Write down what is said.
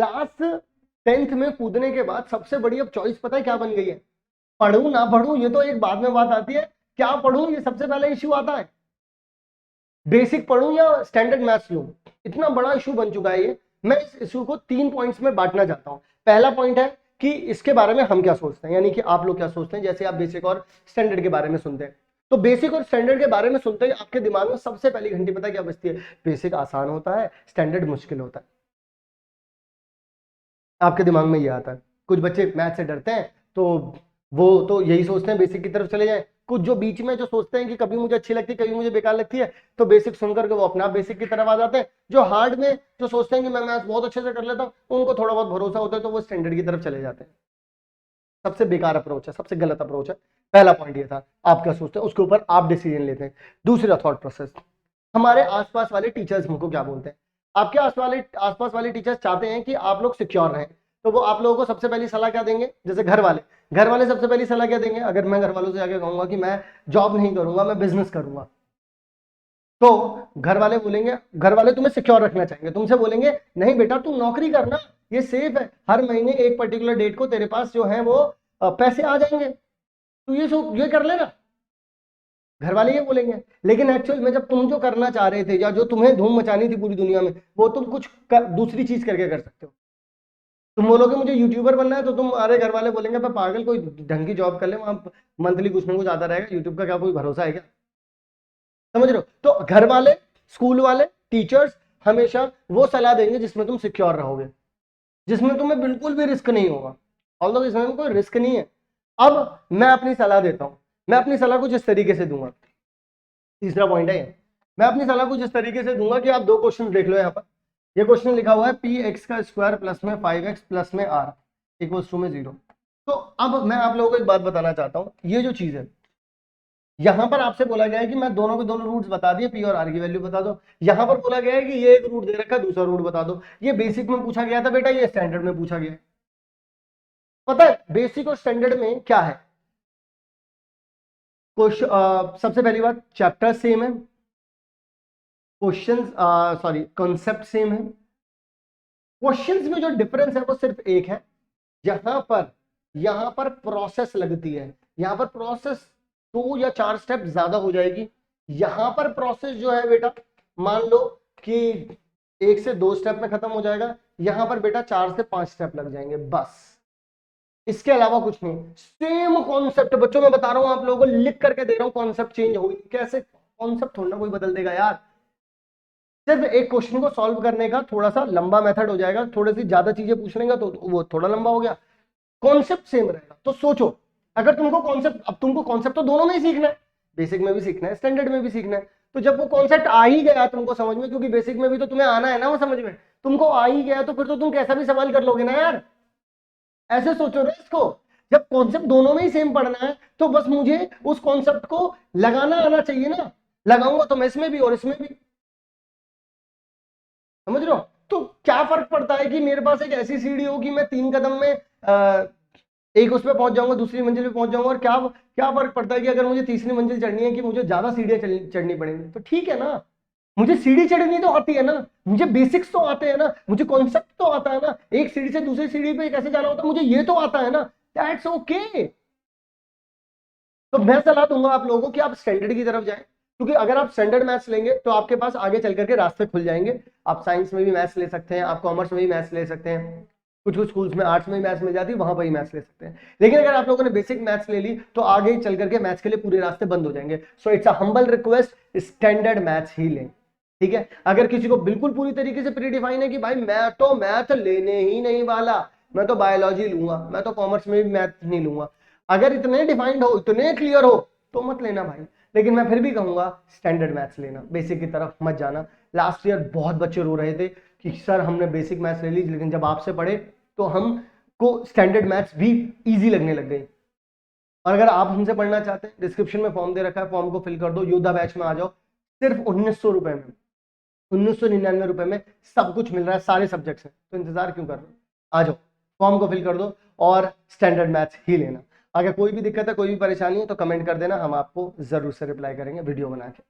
Class 10th में कूदने के बाद सबसे बड़ी अब चॉइस पता है क्या बन गई है? पढ़ूं ना पढ़ूं ये तो एक बाद में बात आती है, क्या पढ़ूं ये सबसे पहला इश्यू आता है। बेसिक पढ़ूं या स्टैंडर्ड मैथ्स लूं, इतना बड़ा इशू बन चुका है ये। मैं इस इशू को 3 पॉइंट्स में बांटना चाहता हूं। पहला पॉइंट है कि इसके बारे में हम क्या सोचते हैं, यानी कि आप लोग क्या सोचते हैं। जैसे आप बेसिक और स्टैंडर्ड के बारे में सुनते हैं, तो बेसिक और स्टैंडर्ड के बारे में सुनते ही आपके दिमाग में सबसे पहली घंटी पता है क्या बजती है? बेसिक आसान होता है, स्टैंडर्ड मुश्किल होता है। आपके दिमाग में ये आता है। कुछ बच्चे मैथ से डरते हैं तो वो तो यही सोचते हैं बेसिक की तरफ चले जाएं। कुछ जो बीच में जो सोचते हैं कि कभी मुझे अच्छी लगती है कभी मुझे बेकार लगती है, तो बेसिक सुनकर के वो अपना बेसिक की तरफ आ जाते हैं। जो हार्ड में जो सोचते हैं कि मैं मैथ बहुत अच्छे से कर लेता हूँ, उनको थोड़ा बहुत भरोसा होता है तो वो स्टैंडर्ड की तरफ चले जाते हैं। सबसे बेकार अप्रोच है, सबसे गलत अप्रोच है। पहला पॉइंट ये था, आप क्या सोचते हैं उसके ऊपर आप डिसीजन लेते हैं। दूसरा थॉट प्रोसेस, हमारे आसपास वाले टीचर्स हमको क्या बोलते हैं। आपके आसपास वाले टीचर्स चाहते हैं कि आप लोग सिक्योर रहें, तो वो आप लोगों को सबसे पहली सलाह क्या देंगे? जैसे घर वाले सबसे पहली सलाह क्या देंगे? अगर मैं घर वालों से आके कहूंगा कि मैं जॉब नहीं करूंगा, मैं बिजनेस करूंगा, तो घर वाले बोलेंगे, घर वाले तुम्हें सिक्योर रखना चाहेंगे, तुमसे बोलेंगे नहीं बेटा तुम नौकरी करना, ये सेफ है, हर महीने एक पर्टिकुलर डेट को तेरे पास जो है वो पैसे आ जाएंगे, तो ये कर लेना। घर वाले ये बोलेंगे। लेकिन एक्चुअल में जब तुम जो करना चाह रहे थे या जो तुम्हें धूम मचानी थी पूरी दुनिया में, वो तुम कुछ दूसरी चीज करके कर सकते हो। तुम बोलोगे मुझे यूट्यूबर बनना है, तो तुम्हारे घर वाले बोलेंगे पागल, कोई ढंग की जॉब कर ले, वहां मंथली कुछ ना कुछ आता रहेगा, यूट्यूब का क्या कोई भरोसा है क्या? समझ रहे हो? तो घर वाले, स्कूल वाले, टीचर्स हमेशा वो सलाह देंगे जिसमें तुम सिक्योर रहोगे, जिसमें तुम्हें बिल्कुल भी रिस्क नहीं होगा। ऑल्दो इसमें कोई रिस्क नहीं है। अब मैं अपनी सलाह देता हूं, मैं अपनी सलाह कुछ इस तरीके से दूंगा। तीसरा पॉइंट है ये, मैं अपनी सलाह कुछ इस तरीके से दूंगा कि आप 2 क्वेश्चन देख लो। यहाँ पर ये क्वेश्चन लिखा हुआ है पी एक्स का स्क्वायर प्लस में 5x प्लस में r इक्वल्स टू में 0। तो अब मैं आप लोगों को एक बात बताना चाहता हूं, ये जो चीज है यहां पर आपसे बोला गया है कि मैं दोनों के दोनों रूट्स बता दिए, पी और आर की वैल्यू बता दो। यहां पर बोला गया है कि ये एक रूट दे रखा है, दूसरा रूट बता दो। ये बेसिक में पूछा गया था बेटा, ये स्टैंडर्ड में पूछा गया है। पता है बेसिक और स्टैंडर्ड में क्या है? सबसे पहली बात, चैप्टर सेम है, क्वेश्चन सॉरी कॉन्सेप्ट सेम है। क्वेश्चंस में जो डिफरेंस है वो सिर्फ एक है, यहां पर प्रोसेस लगती है, यहां पर प्रोसेस 2 या 4 स्टेप ज्यादा हो जाएगी। यहां पर प्रोसेस जो है बेटा, मान लो कि 1 से 2 स्टेप में खत्म हो जाएगा, यहां पर बेटा 4 से 5 स्टेप लग जाएंगे बस, इसके अलावा कुछ नहीं। सेम कॉन्सेप्ट बच्चों, मैं बता रहा हूं आप लोगों को, लिख करके दे रहा हूं, कॉन्सेप्ट चेंज होगी कैसे? कॉन्सेप्ट थोड़ा ना कोई बदल देगा यार, सिर्फ एक क्वेश्चन को सॉल्व करने का थोड़ा सा लंबा मेथड हो जाएगा, थोड़ी सी ज्यादा चीजें पूछ लेंगे तो वो थोड़ा लंबा हो गया। कॉन्सेप्ट सेम रहेगा। तो सोचो, अगर तुमको कॉन्सेप्ट, अब तुमको कॉन्सेप्ट तो दोनों में ही सीखना है, बेसिक में भी सीखना है, स्टैंडर्ड में भी सीखना है। तो जब वो कॉन्सेप्ट आ ही गया तुमको समझ में, क्योंकि बेसिक में भी तो तुम्हें आना है ना वो समझ में, तुमको आ ही गया तो फिर तो तुम कैसा भी सवाल कर लोगे ना यार। ऐसे सोचो ना इसको, जब कॉन्सेप्ट दोनों में ही सेम पढ़ना है तो बस मुझे उस कॉन्सेप्ट को लगाना आना चाहिए ना, लगाऊंगा तो मैं इसमें भी और इसमें भी। समझ रहे हो? तो क्या फर्क पड़ता है कि मेरे पास एक ऐसी सीढ़ी हो कि मैं 3 कदम में एक उस पर पहुंच जाऊंगा, दूसरी मंजिल पे पहुंच जाऊंगा, और क्या क्या फर्क पड़ता है कि अगर मुझे तीसरी मंजिल चढ़नी है कि मुझे ज्यादा सीढ़ियां चढ़नी पड़ेंगी। तो ठीक है ना, मुझे सीढ़ी चढ़नी तो आती है ना, मुझे बेसिक्स तो आते हैं ना, मुझे कॉन्सेप्ट तो आता है ना, एक सीढ़ी से दूसरी सीढ़ी पे कैसे जाना होता है मुझे ये तो आता है ना, दैट्स ओके। तो मैं सलाह दूंगा आप लोगों को कि आप स्टैंडर्ड की तरफ जाएं, क्योंकि अगर आप स्टैंडर्ड मैथ्स लेंगे तो आपके पास आगे चल करके रास्ते खुल जाएंगे। आप साइंस में भी मैथ्स ले सकते हैं, आप कॉमर्स में भी मैथ्स ले सकते हैं, कुछ कुछ स्कूल्स में आर्ट्स में भी मैथ्स मिल जाती है, वहां पर ही मैथ्स ले सकते हैं। लेकिन अगर आप लोगों ने बेसिक मैथ्स ले ली तो आगे चल करके मैथ्स के लिए पूरे रास्ते बंद हो जाएंगे। So it's a humble request, standard maths ही लें, ठीक है? अगर किसी को बिल्कुल पूरी तरीके से प्रीडिफाइन है कि भाई मैं तो मैथ लेने ही नहीं वाला, मैं तो बायोलॉजी लूंगा, मैं तो कॉमर्स में भी मैथ नहीं लूंगा, अगर इतने डिफाइंड हो, इतने क्लियर हो, तो मत लेना भाई। लेकिन मैं फिर भी कहूंगा स्टैंडर्ड मैथ्स लेना, बेसिक की तरफ मत जाना। लास्ट ईयर बहुत बच्चे रो रहे थे कि सर हमने बेसिक मैथ्स ले ली, लेकिन जब आपसे पढ़े तो हमको स्टैंडर्ड मैथ्स भी इजी लगने लग गई। और अगर आप हमसे पढ़ना चाहते हैं, डिस्क्रिप्शन में फॉर्म दे रखा है, फॉर्म को फिल कर दो, योद्धा बैच में आ जाओ। सिर्फ 1900 रुपए में, 1999 रुपए में सब कुछ मिल रहा है, सारे सब्जेक्ट्स हैं, तो इंतजार क्यों कर रहे हो? आ जाओ, फॉर्म को फिल कर दो और स्टैंडर्ड मैथ्स ही लेना। अगर कोई भी दिक्कत है, कोई भी परेशानी है तो कमेंट कर देना, हम आपको जरूर से रिप्लाई करेंगे वीडियो बना के।